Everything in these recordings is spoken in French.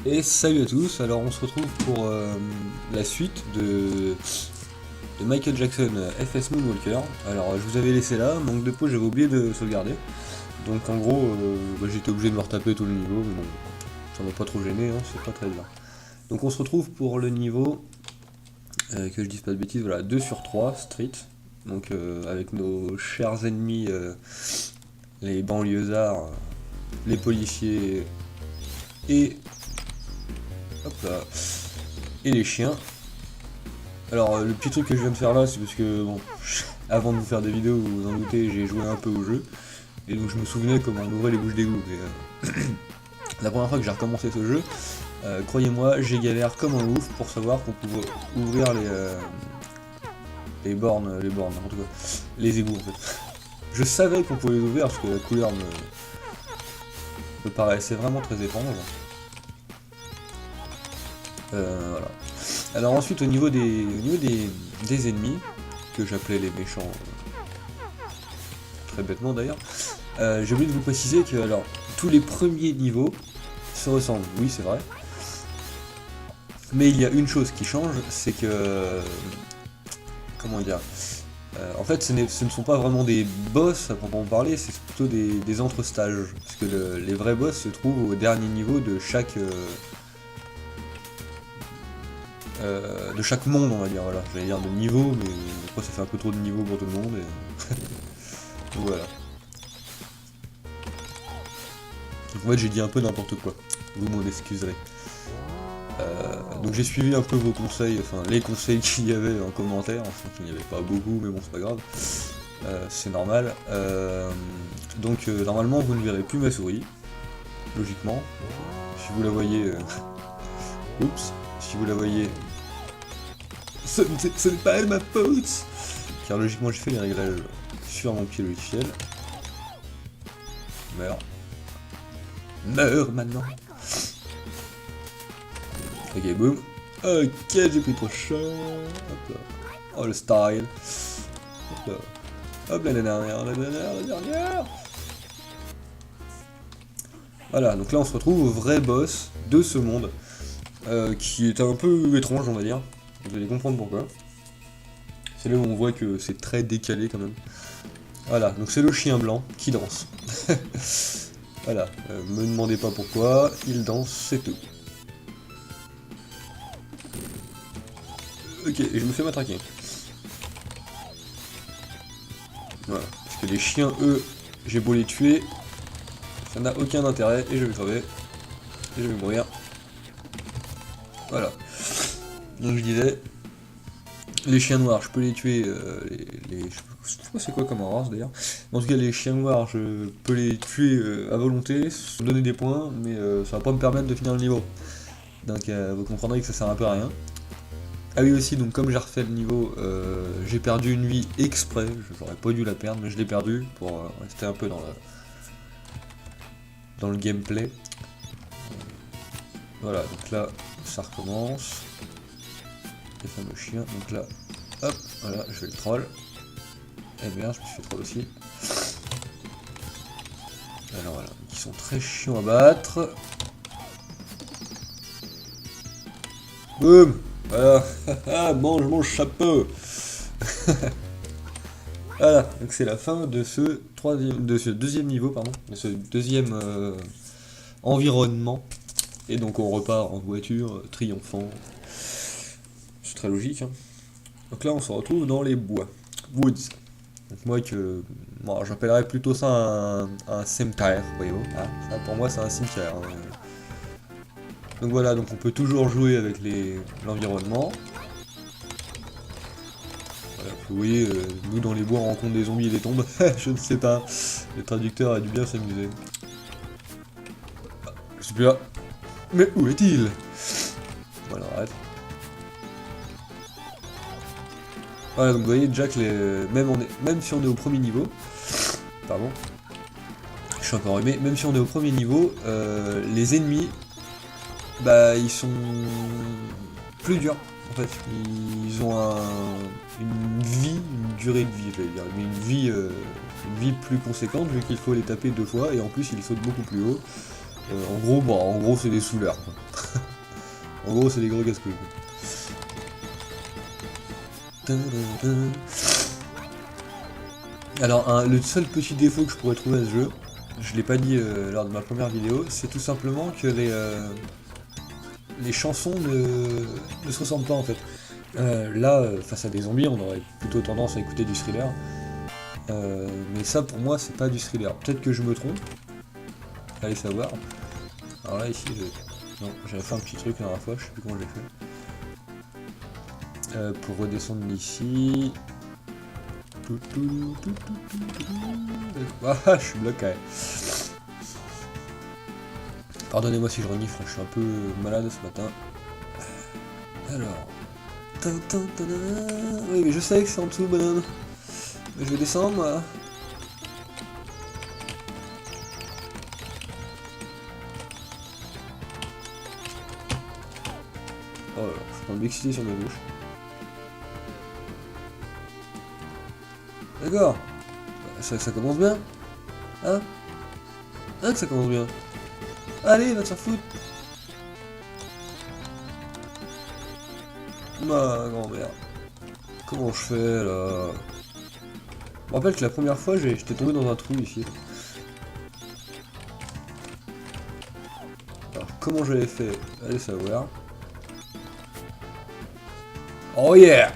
Et salut à tous, alors on se retrouve pour la suite de Michael Jackson FS Moonwalker. Alors je vous avais laissé là, manque de peau, j'avais oublié de sauvegarder. Donc en gros, j'étais obligé de me retaper tout le niveau, mais bon, ça m'a pas trop gêné, hein, c'est pas très bien. Donc on se retrouve pour le niveau, que je dise pas de bêtises, voilà, 2 sur 3, Street. Donc avec nos chers ennemis, les banlieusards, les policiers et... Hop là. Et les chiens. Alors le petit truc que je viens de faire là, c'est parce que bon, avant de vous faire des vidéos, vous vous en doutez, j'ai joué un peu au jeu. Et donc je me souvenais comment on ouvrait les bouches d'égout. La première fois que j'ai recommencé ce jeu, croyez-moi, j'ai galère comme un ouf pour savoir qu'on pouvait ouvrir les bornes, en tout cas, les égouts en fait. Je savais qu'on pouvait les ouvrir parce que la couleur me paraissait vraiment très étrange. Voilà. Alors ensuite au niveau des ennemis, que j'appelais les méchants, très bêtement d'ailleurs, j'ai oublié de vous préciser que alors tous les premiers niveaux se ressemblent, oui c'est vrai, mais il y a une chose qui change, c'est que, comment dire, en fait ce ne sont pas vraiment des boss à proprement parler, c'est plutôt des entre-stages, parce que les vrais boss se trouvent au dernier niveau de chaque monde, on va dire, voilà, j'allais dire de niveau, mais après ça fait un peu trop de niveau pour tout le monde, et... donc voilà. Donc en fait j'ai dit un peu n'importe quoi, vous m'en excuserez. Donc j'ai suivi un peu vos conseils, enfin les conseils qu'il y avait en commentaire, enfin qu'il n'y avait pas beaucoup, mais bon c'est pas grave, c'est normal. Donc normalement vous ne verrez plus ma souris, logiquement, si vous la voyez... Oups, si vous la voyez... Ce n'est pas elle ma faute, car logiquement j'ai fait les réglages sur mon pied logiciel. Meurs. Meurs maintenant. Ok, boum. Ok, j'ai pris trop chaud. Hop là. Oh le style. Hop là. Hop là, la dernière. Voilà, donc là on se retrouve au vrai boss de ce monde, qui est un peu étrange on va dire. Vous allez comprendre pourquoi. C'est là où on voit que c'est très décalé quand même. Voilà, donc c'est le chien blanc qui danse. Voilà, me demandez pas pourquoi, il danse, c'est tout. Ok, et je me fais matraquer. Voilà, parce que les chiens, eux, j'ai beau les tuer, ça n'a aucun intérêt, et je vais crever. Et je vais mourir. Voilà. Donc je disais, les chiens noirs, je peux les tuer, je sais pas c'est quoi comme race d'ailleurs. En tout cas, les chiens noirs, je peux les tuer à volonté, me donner des points, mais ça va pas me permettre de finir le niveau. Donc vous comprendrez que ça sert un peu à rien. Ah oui aussi, donc comme j'ai refait le niveau, j'ai perdu une vie exprès, j'aurais pas dû la perdre, mais je l'ai perdue pour rester un peu dans le gameplay. Voilà, donc là, ça recommence. Les fameux chiens, donc là, hop, voilà, je fais le troll. Eh bien, je me suis fait troll aussi. Alors voilà, ils sont très chiants à battre. Boum. Voilà, mange mon chapeau. Voilà, donc c'est la fin de ce deuxième niveau, pardon, de ce deuxième environnement. Et donc on repart en voiture, triomphant. C'est très logique, hein. Donc là on se retrouve dans les bois, woods. Donc moi bon, j'appellerais plutôt ça un cimetière, voyez-vous. Ah, ça pour moi c'est un cimetière, hein. Donc voilà, donc on peut toujours jouer avec l'environnement. Voilà, vous voyez, nous dans les bois on rencontre des zombies et des tombes. Je ne sais pas, le traducteur a dû bien s'amuser. Ah, je suis plus là. Mais où est-il? Voilà, arrête. Voilà, donc vous voyez déjà que même si on est au premier niveau, Pardon. Je suis encore aimé. Même si on est au premier niveau, les ennemis, bah ils sont plus durs. En fait, ils ont une vie, une durée de vie, j'allais dire, mais une vie plus conséquente vu qu'il faut les taper 2 fois et en plus ils sautent beaucoup plus haut. En gros c'est des saouleurs. En gros c'est des gros casse-couilles. Alors le seul petit défaut que je pourrais trouver à ce jeu, je l'ai pas dit lors de ma première vidéo, c'est tout simplement que les chansons ne se ressemblent pas en fait. Là, face à des zombies, on aurait plutôt tendance à écouter du thriller. Mais ça pour moi c'est pas du thriller. Peut-être que je me trompe. Allez savoir. Alors là ici j'avais fait un petit truc la dernière fois, je sais plus comment je l'ai fait. Pour redescendre d'ici. Ah je suis bloqué. Pardonnez-moi si je renifle, je suis un peu malade ce matin. Alors. Oui mais je sais que c'est en dessous bonhomme. Mais je vais descendre moi. Oh là là, je prends de l'excité sur ma bouche. D'accord. Ça commence bien. Hein que ça commence bien. Allez, va te faire foutre. Ma grand-mère. Comment je fais là? Je me rappelle que la première fois j'étais tombé dans un trou ici. Alors comment j'avais fait? Allez savoir. Oh yeah!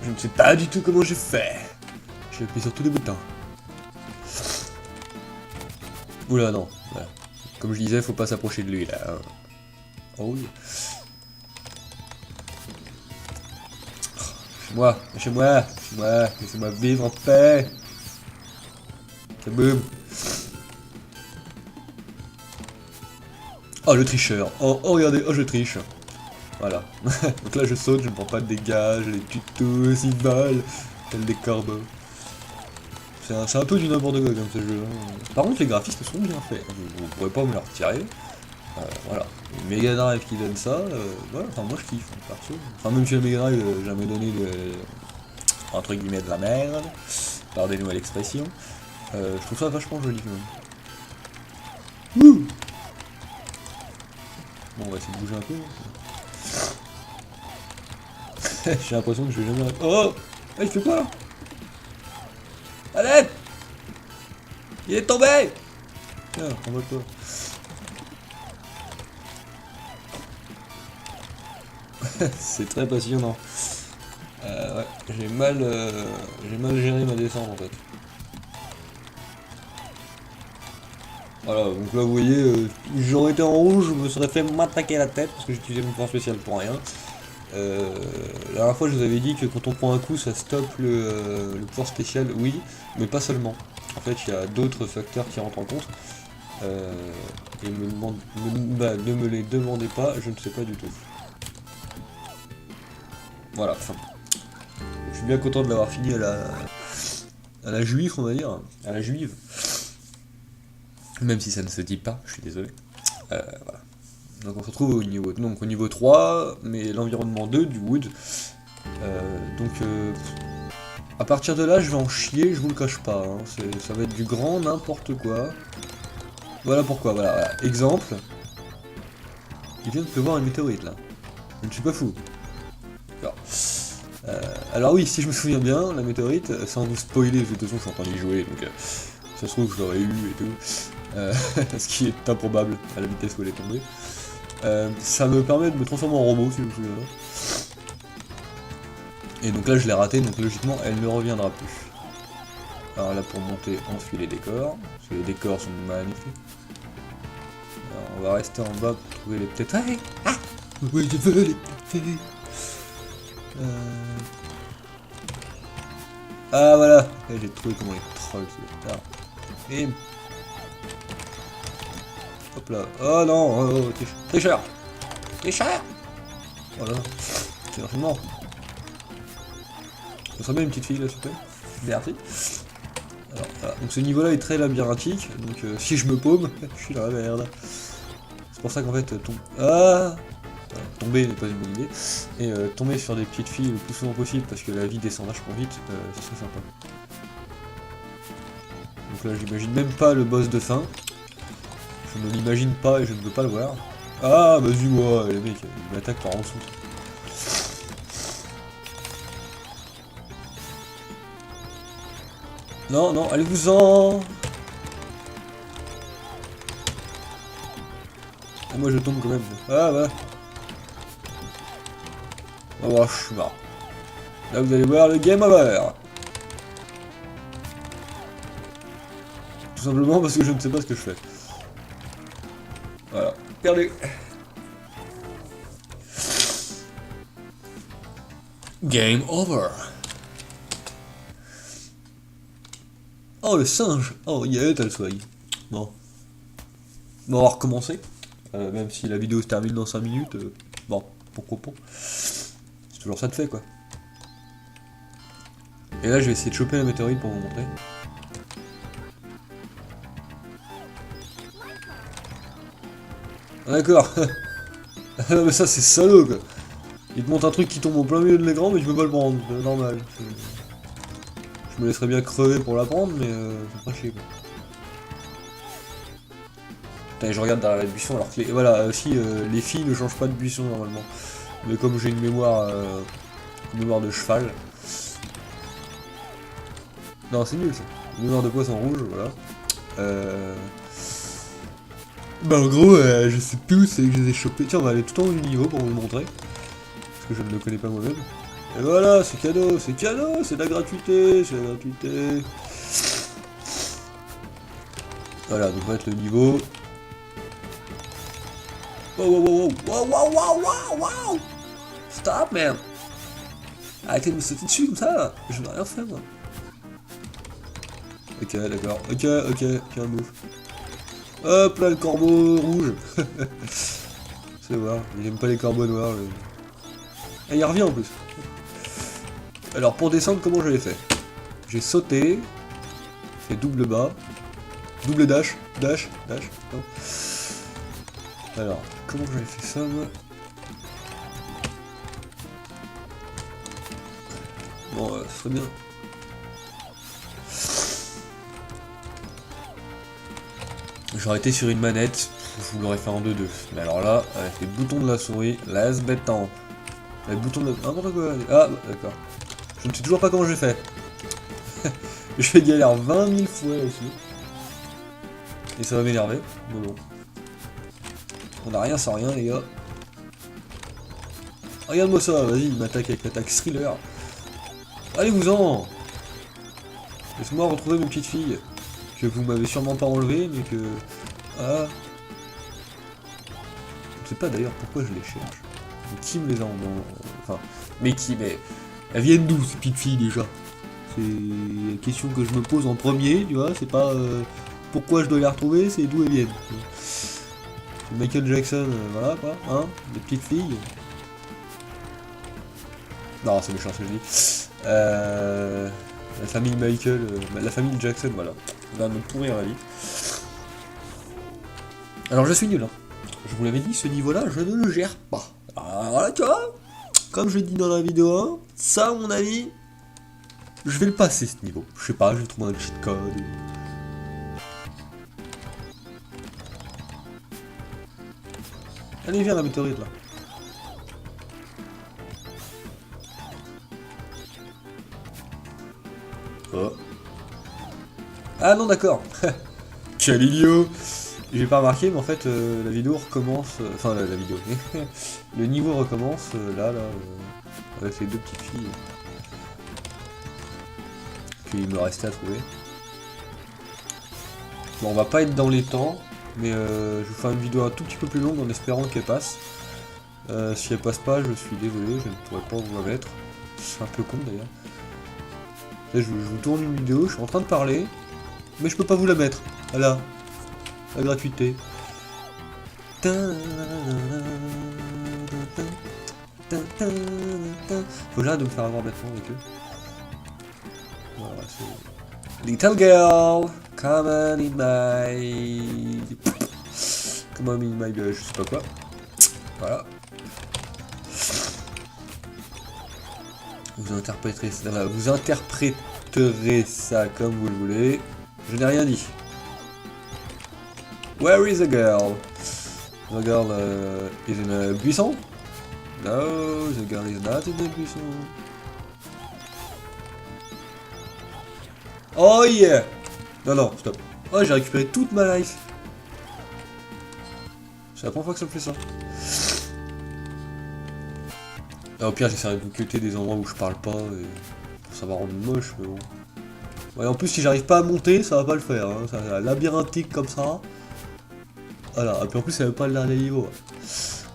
Je ne sais pas du tout comment j'ai fait. J'ai appuyé sur tous les boutons. Oula non. Voilà. Comme je disais, faut pas s'approcher de lui là. Oh oui. Chez moi, laissez-moi vivre en paix. Kaboum. Oh le tricheur. Oh regardez, oh je triche. Voilà. Donc là je saute, je ne prends pas de dégâts, je les tue tous, ils volent. Tels des corbeaux. C'est un peu du n'importe quoi comme ce jeu. Par contre les graphismes sont bien faits. Vous pourrez pas me les retirer. Voilà. Une Mega Drive qui donne ça, voilà, enfin moi je kiffe, perso. Enfin même si le Mega Drive jamais donné entre guillemets de la merde, pardonnez-moi l'expression, je trouve ça vachement joli quand même. Ouh. Bon on va essayer de bouger un peu. J'ai l'impression que je vais jamais... Oh il fait quoi là? Allez. Il est tombé. Tiens, envole-toi. C'est très passionnant. Ouais, j'ai mal géré ma descente en fait. Voilà, donc là vous voyez, j'aurais été en rouge, je me serais fait m'attaquer la tête parce que j'utilisais mon point spécial pour rien. La dernière fois je vous avais dit que quand on prend un coup ça stoppe le pouvoir spécial, oui, mais pas seulement. En fait il y a d'autres facteurs qui rentrent en compte. Et ne me les demandez pas, je ne sais pas du tout. Voilà, enfin. Je suis bien content de l'avoir fini à la juive, on va dire. À la juive. Même si ça ne se dit pas, je suis désolé. Voilà. Donc on se retrouve au niveau 3, mais l'environnement 2 du Wood. À partir de là, je vais en chier, je vous le cache pas. Hein. Ça va être du grand n'importe quoi. Voilà pourquoi, voilà. Exemple. Il vient de pleuvoir une météorite là. Je ne suis pas fou. Alors oui, si je me souviens bien, la météorite, sans vous spoiler, de toute façon je suis en train d'y jouer, donc ça se trouve je l'aurais eu et tout, ce qui est improbable à la vitesse où elle est tombée. Ça me permet de me transformer en robot, si je me souviens bien. Et donc là je l'ai raté, donc logiquement elle ne reviendra plus. Alors là pour monter, on suit les décors, parce que les décors sont magnifiques. Alors on va rester en bas pour trouver les petites... Ah oui, je veux les petites... Ah voilà, j'ai trouvé comment les trolls c'est là. Et... Hop là. Oh non, oh, tricheur. Tricheur. Voilà. C'est vraiment. Ça serait bien une petite fille là s'il te plaît. Merci. Alors, voilà. Donc ce niveau-là est très labyrinthique, donc si je me paume, je suis dans la merde. C'est pour ça qu'en fait, tomber n'est pas une bonne idée. Et tomber sur des petites filles le plus souvent possible, parce que la vie descend vachement vite, ça serait sympa. Donc là, j'imagine même pas le boss de fin. Je ne l'imagine pas et je ne veux pas le voir. Ah, vas-y, moi, les mecs, ils m'attaquent par en dessous. Non, non, allez-vous-en! Ah, moi je tombe quand même. Ah, ouais. Ah, bah, je suis marre. Là, vous allez voir le game over. Tout simplement parce que je ne sais pas ce que je fais. Voilà, perdu. Game over. Oh, le singe. Oh, yeah, t'as le swag. Bon. Bon, on va recommencer. Même si la vidéo se termine dans 5 minutes. Bon, pourquoi pas. C'est toujours ça de fait, quoi. Et là, je vais essayer de choper la météorite pour vous montrer. Ah, d'accord. Ah non, mais ça, c'est salaud, quoi. Il te montre un truc qui tombe au plein milieu de l'écran, mais tu peux pas le prendre. C'est normal. Je me laisserais bien crever pour la prendre, mais c'est pas chier, quoi. Putain, je regarde derrière la buisson alors que voilà, aussi les filles ne changent pas de buisson normalement. Mais comme j'ai une mémoire de cheval. Non, c'est nul ça. Une mémoire de poisson rouge, voilà. Bah en gros, je sais plus où c'est que je les ai chopés. Tiens, on va aller tout en haut du niveau pour vous le montrer. Parce que je ne le connais pas moi-même. Et voilà, c'est cadeau, c'est de la gratuité, c'est de la gratuité. Voilà, donc on va être le niveau. Wow, wow, wow, wow, wow, wow, wow, wow! Stop, man! Arrêtez de me sauter dessus comme ça! Je n'ai rien fait, moi. Ok, d'accord. Ok, tiens, move. Hop là, le corbeau rouge! C'est voir, il aime pas les corbeaux noirs. Et il revient en plus. Alors, pour descendre, comment je l'ai fait? J'ai sauté, fait double bas, double dash, dash. Non. Alors, comment j'avais fait ça, moi? Bon, ce serait bien. J'aurais été sur une manette, je vous l'aurais fait en 2-2. Mais alors là, avec les boutons de la souris, laisse bêtant. Les boutons de la... n'importe quoi. Ah, d'accord. Je ne sais toujours pas comment j'ai fait. Je vais galère 20 000 fois là-dessus. Et ça va m'énerver, mais bon. On a rien sans rien, les gars. Regarde-moi ça, vas-y, il m'attaque avec l'attaque thriller. Allez-vous-en! Laisse-moi retrouver mes petites filles. Que vous m'avez sûrement pas enlevé, mais que... Ah... Je sais pas d'ailleurs pourquoi je les cherche. Qui me les a en... Enfin... Mais qui... Mais... Elles viennent d'où, ces petites filles, déjà? C'est la question que je me pose en premier, tu vois, c'est pas... pourquoi je dois les retrouver, c'est d'où elles viennent. C'est Michael Jackson, voilà, quoi, hein, des petites filles. Non, c'est méchant ce que je dis. La famille Michael, la famille Jackson, voilà. Va me pourrir la vie. Alors je suis nul, hein. Je vous l'avais dit, ce niveau-là, je ne le gère pas. Alors voilà, tu vois, comme je l'ai dit dans la vidéo 1, ça, à mon avis, je vais le passer, ce niveau. Je sais pas, je vais trouver un cheat code. Allez, viens la météorite, là. Oh. Ah non, d'accord. Quel idiot. J'ai pas remarqué, mais en fait, la vidéo recommence... Enfin, la vidéo. Le niveau recommence, là, avec les deux petites filles. Qu'il me restait à trouver. Bon, on va pas être dans les temps, mais je vais faire une vidéo un tout petit peu plus longue en espérant qu'elle passe. Si elle passe pas, je suis désolé, je ne pourrai pas vous la mettre. C'est un peu con d'ailleurs. Là, je vous tourne une vidéo, je suis en train de parler, mais je peux pas vous la mettre. Voilà, la gratuité. Faut là de me faire avoir maintenant avec eux. Voilà, Little girl, come on in my... Come on in my... je sais pas quoi. Voilà. Vous interpréterez ça comme vous le voulez. Je n'ai rien dit. Where is the girl? The girl is in a buisson? No, the girl is not in a buisson. Oh yeah! Non, non, stop. Oh, j'ai récupéré toute ma life. C'est la première fois que ça me fait ça. Ah, au pire, j'essaierai de vous cuter des endroits où je parle pas et pour savoir rendre moche, mais bon. Ouais, en plus, si j'arrive pas à monter, ça va pas le faire. Hein. Ça va labyrinthique comme ça. Voilà, et puis en plus, c'est même pas le dernier niveau. Ouais.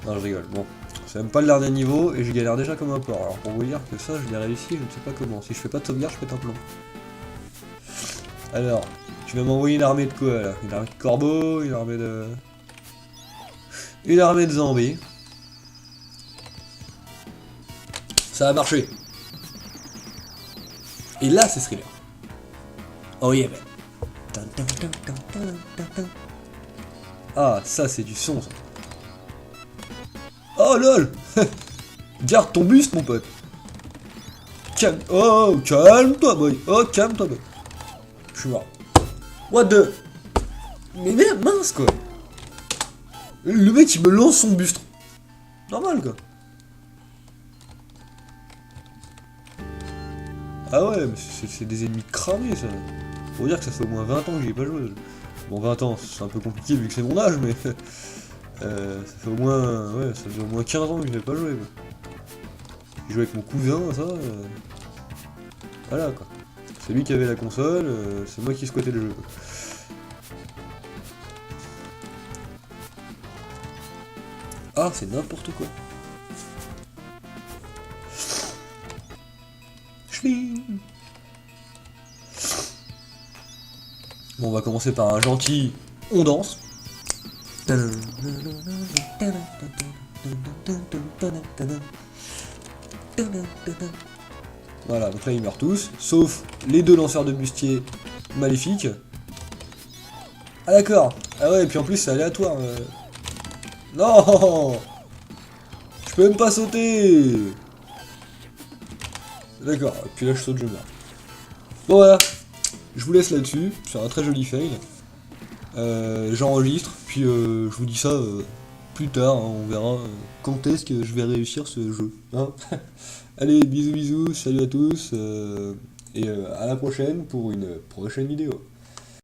Non, je rigole. Bon, c'est même pas le dernier niveau et je galère déjà comme un porc. Alors, pour vous dire que ça, je l'ai réussi, je ne sais pas comment. Si je fais pas de sauvegarde, je pète un plomb. Alors, tu vas m'envoyer une armée de quoi là? Une armée de corbeaux, une armée de... Une armée de zombies. Ça a marché. Et là, c'est thriller. Oh yeah, man. Ah, ça, c'est du son, ça. Oh, lol. Garde ton buste, mon pote. Calme. Oh, calme-toi, boy. Oh, calme-toi, boy. Je suis mort. What the... Mais merde, mince, quoi. Le mec, il me lance son buste. Normal, quoi. Ah ouais, mais c'est des ennemis cramés, ça. Faut dire que ça fait au moins 20 ans que j'y ai pas joué. Bon, 20 ans, c'est un peu compliqué vu que c'est mon âge, mais... ça fait au moins... Ouais, ça fait au moins 15 ans que j'y ai pas joué, quoi. J'ai joué avec mon cousin, ça... Voilà, quoi. C'est lui qui avait la console, c'est moi qui squattais le jeu, quoi. Ah, c'est n'importe quoi. Bon, on va commencer par un gentil on danse. Voilà, donc là ils meurent tous, sauf les deux lanceurs de bustier maléfiques. Ah d'accord. Ah ouais, et puis en plus c'est aléatoire. Non, je peux même pas sauter. D'accord, et puis là je saute, je meurs. Bon voilà, je vous laisse là-dessus, c'est un très joli fail. J'enregistre, puis je vous dis ça plus tard, hein, on verra quand est-ce que je vais réussir ce jeu. Hein. Allez, bisous bisous, salut à tous, et à la prochaine pour une prochaine vidéo.